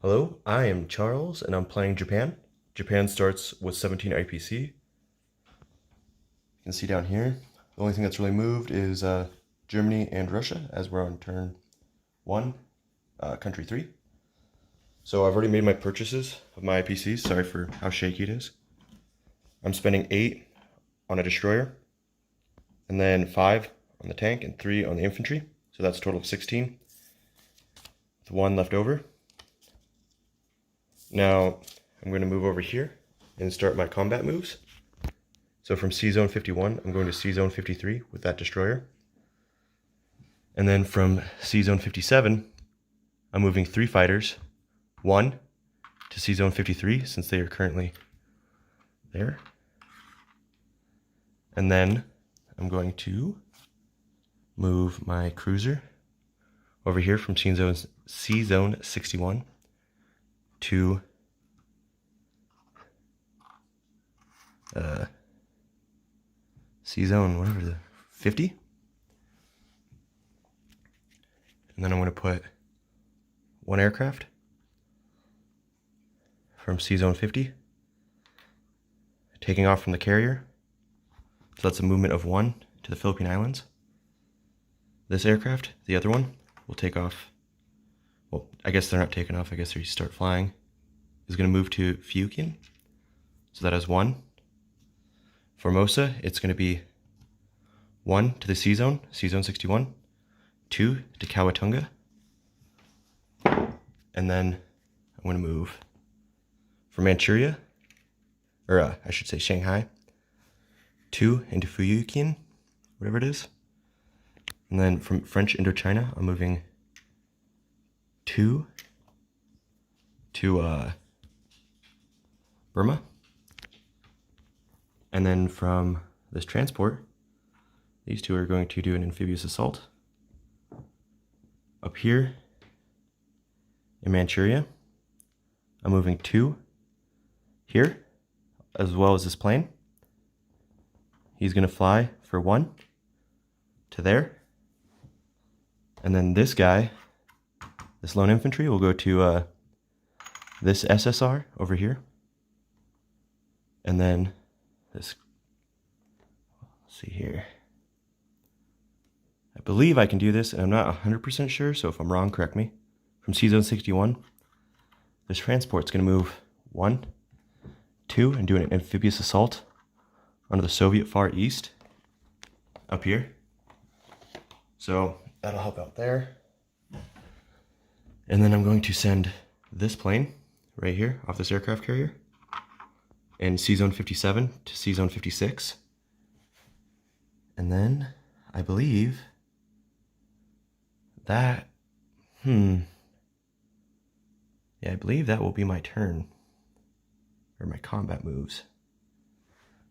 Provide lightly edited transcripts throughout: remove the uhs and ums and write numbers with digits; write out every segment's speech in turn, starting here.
Hello, I am Charles and I'm playing Japan. Japan starts with 17 IPC. You can see down here, the only thing that's really moved is Germany and Russia as we're on turn 1, country 3. So I've already made my purchases of my IPCs. Sorry for how shaky it is. I'm spending 8 on a destroyer, and then 5 on the tank and 3 on the infantry. So that's a total of 16, with 1 left over. Now I'm going to move over here and start my combat moves. So from C zone 51, I'm going to C zone 53 with that destroyer. And then from C zone 57, I'm moving 3 fighters, 1 to C zone 53 since they are currently there. And then I'm going to move my cruiser over here from C zone 61 to C zone, whatever, the 50. And then I'm going to put 1 aircraft from C zone 50, taking off from the carrier. So that's a movement of 1 to the Philippine Islands. This aircraft, the other one, will take off. Well, I guess they're not taking off. I guess they start flying. Is going to move to Fukin. So that has 1. Formosa, it's going to be 1 to the C zone 61, 2 to Kawatunga, and then I'm going to move for Manchuria, or I should say Shanghai, 2 into Fuyukin, whatever it is, and then from French Indochina, I'm moving 2 to Burma. And then from this transport, these 2 are going to do an amphibious assault. Up here in Manchuria, I'm moving 2 here, as well as this plane. He's going to fly for 1 to there. And then this guy, this lone infantry, will go to this SSR over here. And then this, let's see here. I believe I can do this, and I'm not 100% sure, so if I'm wrong, correct me. From C zone 61, this transport's going to move 1, 2, and do an amphibious assault onto the Soviet Far East up here. So that'll help out there. And then I'm going to send this plane right here off this aircraft carrier in C zone 57 to C zone 56. And then I believe that, I believe that will be my turn, or my combat moves.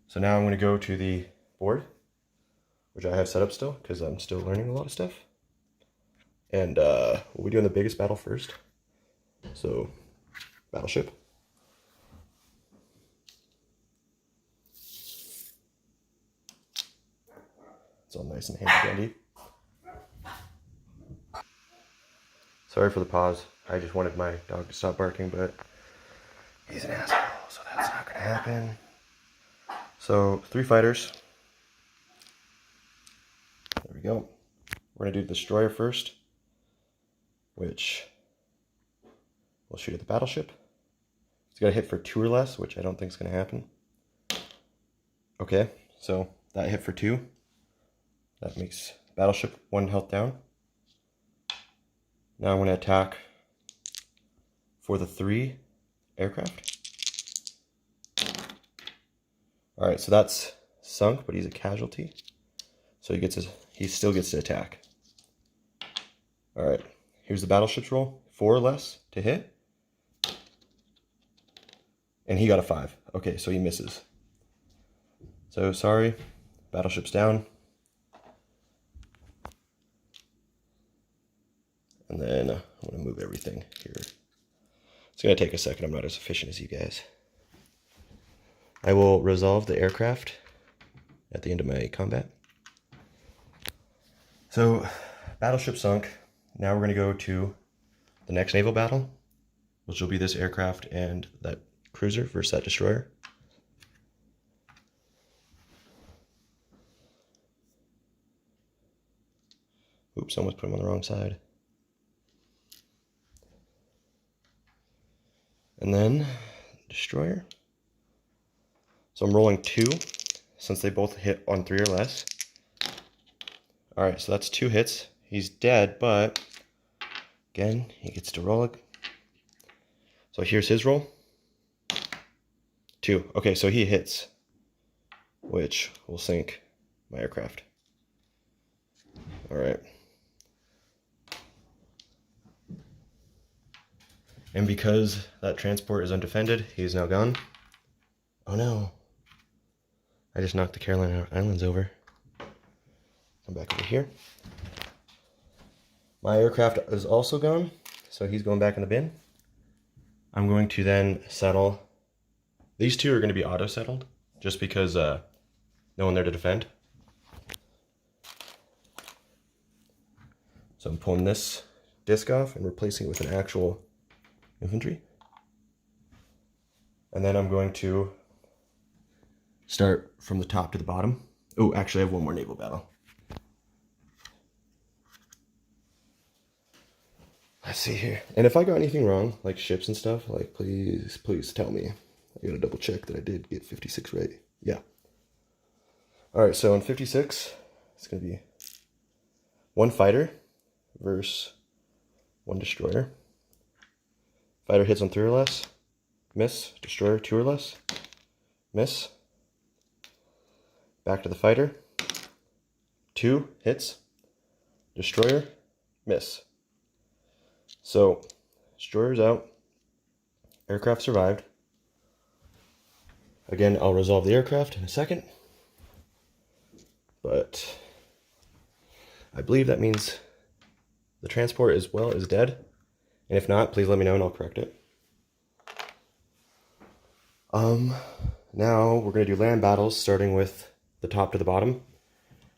So now I'm going to go to the board, which I have set up still, because I'm still learning a lot of stuff. And we'll be doing the biggest battle first. So, battleship. It's all nice and handy-dandy. Sorry for the pause. I just wanted my dog to stop barking, but he's an asshole, so that's not going to happen. So, 3 fighters. There we go. We're going to do the destroyer first, which will shoot at the battleship. It's got to hit for 2 or less, which I don't think is going to happen. Okay, so that hit for 2. That makes battleship 1 health down. Now I'm going to attack for the 3 aircraft. Alright, so that's sunk, but he's a casualty. So he still gets to attack. Alright, here's the battleship's roll. 4 or less to hit. And he got a 5. Okay, so he misses. So sorry, battleship's down. And then I'm going to move everything here. It's going to take a second. I'm not as efficient as you guys. I will resolve the aircraft at the end of my combat. So, battleship sunk. Now we're going to go to the next naval battle, which will be this aircraft and that cruiser versus that destroyer. Oops, almost put him on the wrong side. And then destroyer. So I'm rolling 2 since they both hit on 3 or less. Alright, so that's 2 hits. He's dead, but again, he gets to roll it. So here's his roll. 2. Okay, so he hits, which will sink my aircraft. Alright. And because that transport is undefended, he is now gone. Oh no. I just knocked the Carolina Islands over. Come back over here. My aircraft is also gone, so he's going back in the bin. I'm going to then settle. These 2 are going to be auto-settled, just because no one there to defend. So I'm pulling this disc off and replacing it with an actual infantry. And then I'm going to start from the top to the bottom. Oh, actually I have one more naval battle. Let's see here. And if I got anything wrong, like ships and stuff, like please tell me. I gotta double check that I did get 56 right. Yeah. Alright, so in 56, it's gonna be 1 fighter versus 1 destroyer. Fighter hits on 3 or less. Miss. Destroyer 2 or less. Miss. Back to the fighter. 2 hits. Destroyer. Miss. So, destroyer's out. Aircraft survived. Again, I'll resolve the aircraft in a second. But I believe that means the transport as well is dead. And if not, please let me know and I'll correct it. Now we're going to do land battles, starting with the top to the bottom.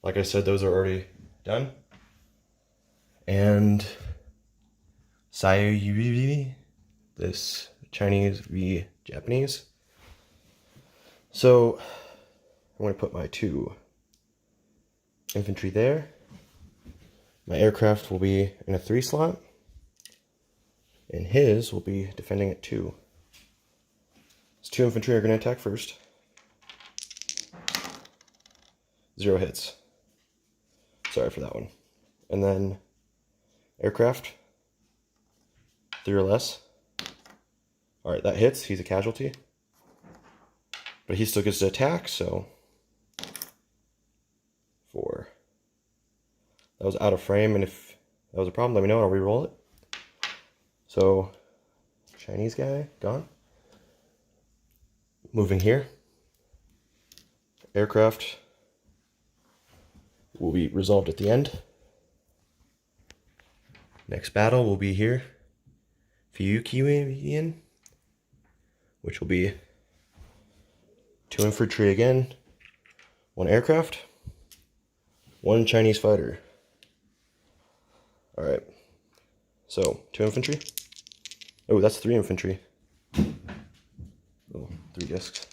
Like I said, those are already done. And this Chinese v Japanese. So I'm going to put my 2 infantry there. My aircraft will be in a 3 slot. And his will be defending at 2. His 2 infantry are going to attack first. 0 hits. Sorry for that one. And then aircraft, 3 or less. Alright, that hits. He's a casualty. But he still gets to attack, so 4. That was out of frame, and if that was a problem, let me know and I'll re-roll it. So, Chinese guy, gone. Moving here. Aircraft will be resolved at the end. Next battle will be here. Fuyukiwan, which will be 2 infantry again, 1 aircraft, 1 Chinese fighter. Alright, so 2 infantry. Oh, that's 3 infantry. Oh, 3 discs.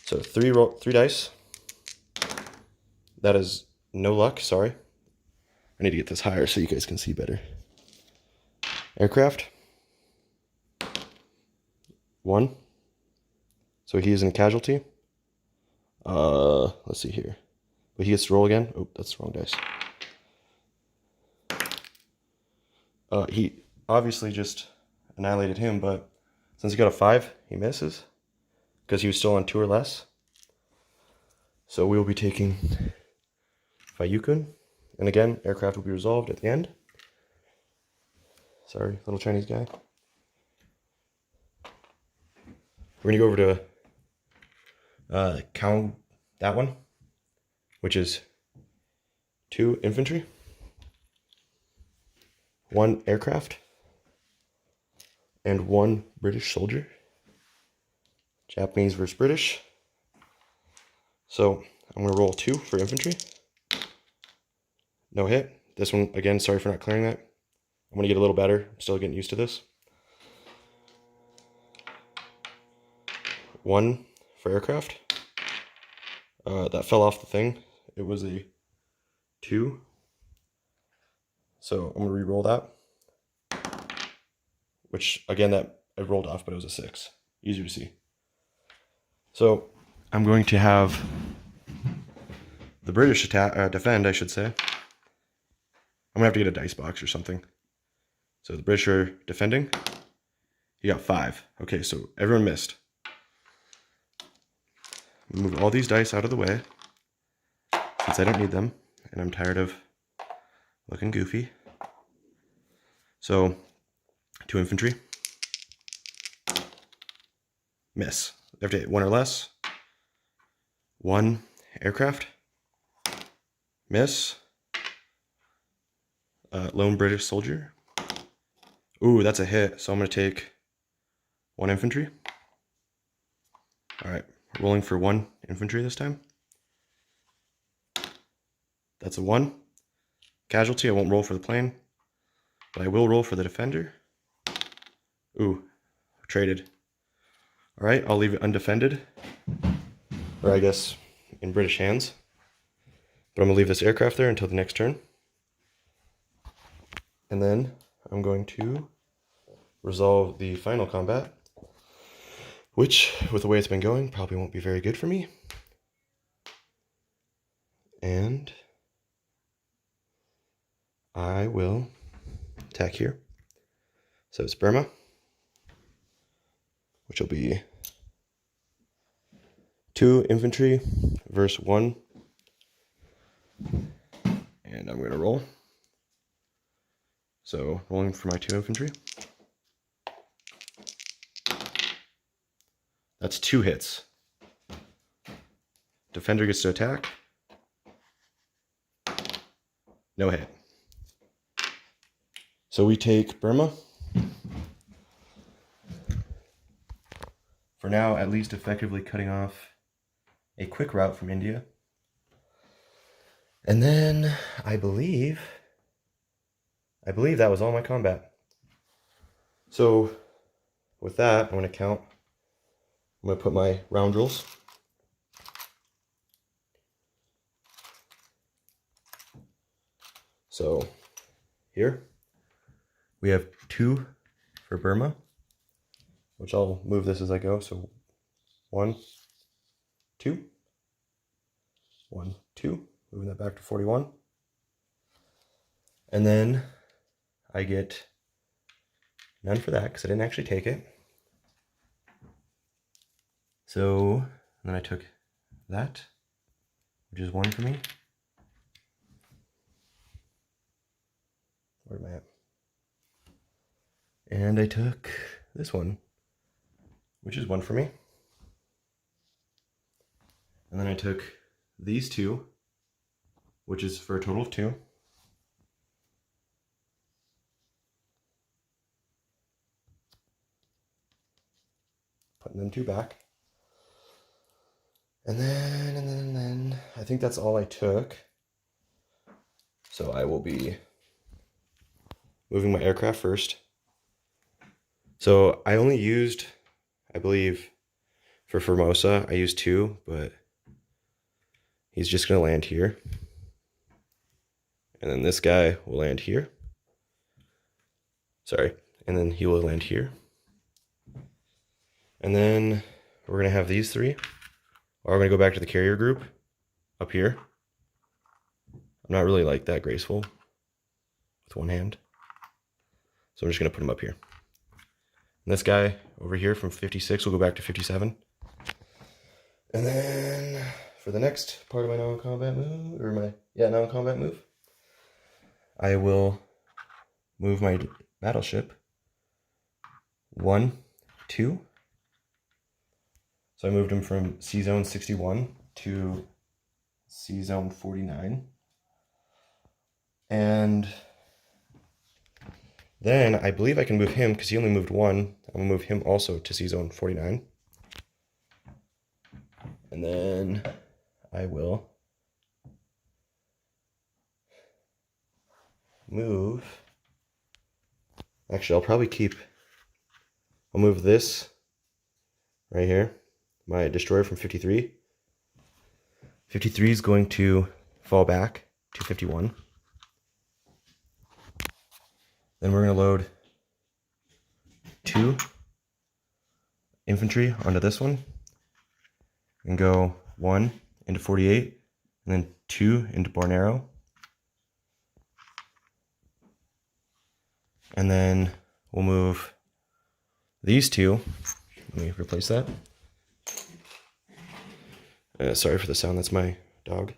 So 3 dice. That is no luck, sorry. I need to get this higher so you guys can see better. Aircraft. 1. So he is in casualty. Let's see here. But he gets to roll again. Oh, that's the wrong dice. He obviously just annihilated him, but since he got a 5, he misses. Because he was still on 2 or less. So we will be taking Fuyukiwan. And again, aircraft will be resolved at the end. Sorry, little Chinese guy. We're going to go over to count that one, which is 2 infantry, 1 aircraft, and 1 British soldier. Japanese versus British. So I'm going to roll 2 for infantry. No hit. This one, again, sorry for not clearing that. I'm going to get a little better. I'm still getting used to this. 1 for aircraft. That fell off the thing. It was a 2. So I'm going to re-roll that. Which, again, that I rolled off, but it was a 6. Easier to see. So I'm going to have the British defend, I should say. I'm going to have to get a dice box or something. So the British are defending. You got 5. Okay, so everyone missed. Move all these dice out of the way, since I don't need them, and I'm tired of looking goofy. So, 2 infantry. Miss. They have to hit 1 or less. 1 aircraft. Miss. Lone British soldier. Ooh, that's a hit, so I'm going to take 1 infantry. Alright, rolling for 1 infantry this time. That's a 1. Casualty, I won't roll for the plane, but I will roll for the defender. Ooh, traded. Alright, I'll leave it undefended. Or I guess in British hands. But I'm going to leave this aircraft there until the next turn. And then I'm going to resolve the final combat, which, with the way it's been going, probably won't be very good for me. And I will attack here. So it's Burma, which will be 2 infantry versus 1. And I'm going to roll. So rolling for my 2 infantry. That's 2 hits. Defender gets to attack. No hit. So we take Burma. For now, at least effectively cutting off a quick route from India. And then I believe that was all my combat. So with that, I'm going to count. I'm going to put my round rolls. So here we have 2 for Burma, which I'll move this as I go. So 1, 2, 1, 2, moving that back to 41. And then I get none for that because I didn't actually take it. So then I took that, which is 1 for me. Where am I at? And I took this one, which is 1 for me. And then I took these 2, which is for a total of 2. Putting them 2 back. And then I think that's all I took. So I will be moving my aircraft first. So I only used, I believe, for Formosa, I used 2, but he's just going to land here. And then this guy will land here. Sorry. And then he will land here. And then we're going to have these 3. Or we're going to go back to the carrier group up here. I'm not really like that graceful with one hand. So I'm just going to put him up here. And this guy over here from 56 will go back to 57. And then for the next part of my non-combat move, or my, non-combat move, I will move my battleship 1, 2. So I moved him from C-Zone 61 to C-Zone 49. And then I believe I can move him, because he only moved 1. I'm going to move him also to C-Zone 49. And then I will move. Actually, I'll move this right here. my destroyer from 53. 53 is going to fall back to 51. Then we're going to load 2 infantry onto this one and go 1 into 48 and then 2 into Bornero. And then we'll move these 2. Let me replace that. Sorry for the sound, that's my dog.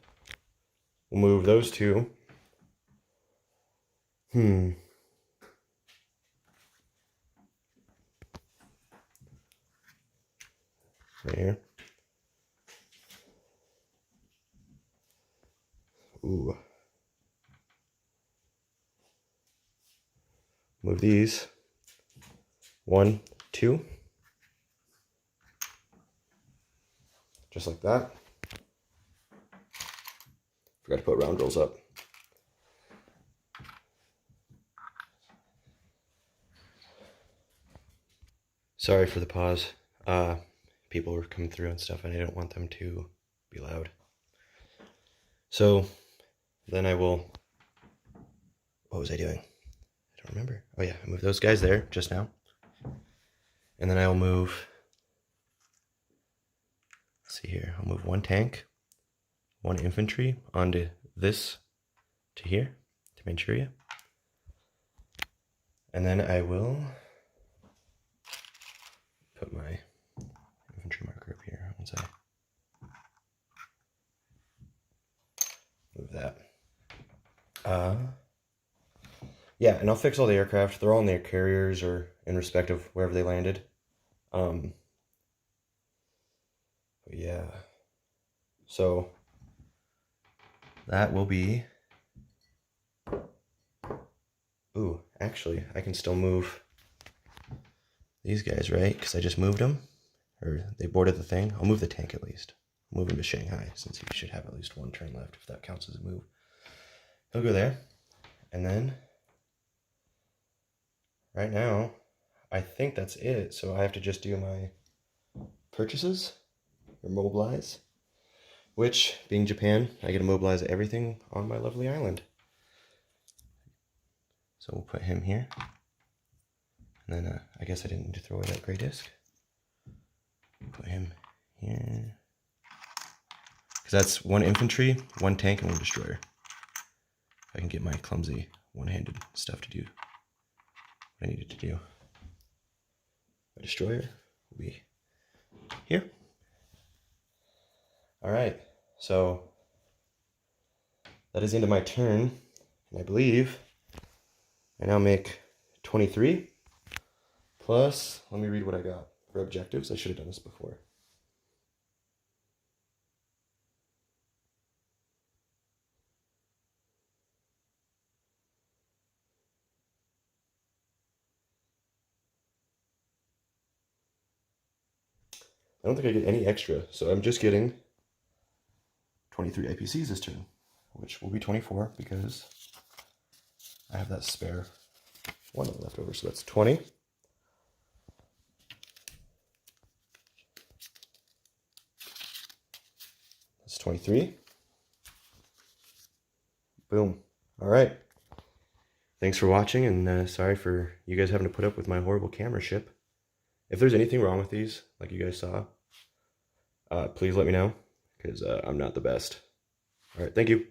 We'll move those 2. Right here. Ooh. Move these. 1, 2. Just like that. Forgot to put round rolls up. Sorry for the pause. People were coming through and stuff, and I didn't want them to be loud. So then I will. What was I doing? I don't remember. Oh yeah, I moved those guys there just now. And then I'll move. Let's see here. I'll move 1 tank, 1 infantry onto this to here, to Manchuria. And then I will put my infantry marker up here once I move that. Yeah, and I'll fix all the aircraft. They're all in their carriers or in respect of wherever they landed. But yeah. So that will be. Ooh, actually, I can still move these guys, right? Because I just moved them, or they boarded the thing. I'll move the tank at least. I'll move him to Shanghai, since he should have at least 1 turn left, if that counts as a move. He'll go there, and then right now, I think that's it. So I have to just do my purchases, or mobilize, which, being Japan, I get to mobilize everything on my lovely island. So we'll put him here. And then I guess I didn't need to throw away that gray disc. Put him here. Because that's 1 infantry, 1 tank, and 1 destroyer. I can get my clumsy one-handed stuff to do what I needed to do. My destroyer will be here. Alright, so that is the end of my turn. And I believe I now make 23. Plus, let me read what I got for objectives. I should have done this before. I don't think I get any extra, so I'm just getting 23 IPCs this turn, which will be 24 because I have that spare 1 left over, so that's 20. That's 23. Boom. All right. Thanks for watching, and sorry for you guys having to put up with my horrible camera ship. If there's anything wrong with these, like you guys saw, please let me know, because I'm not the best. All right, thank you.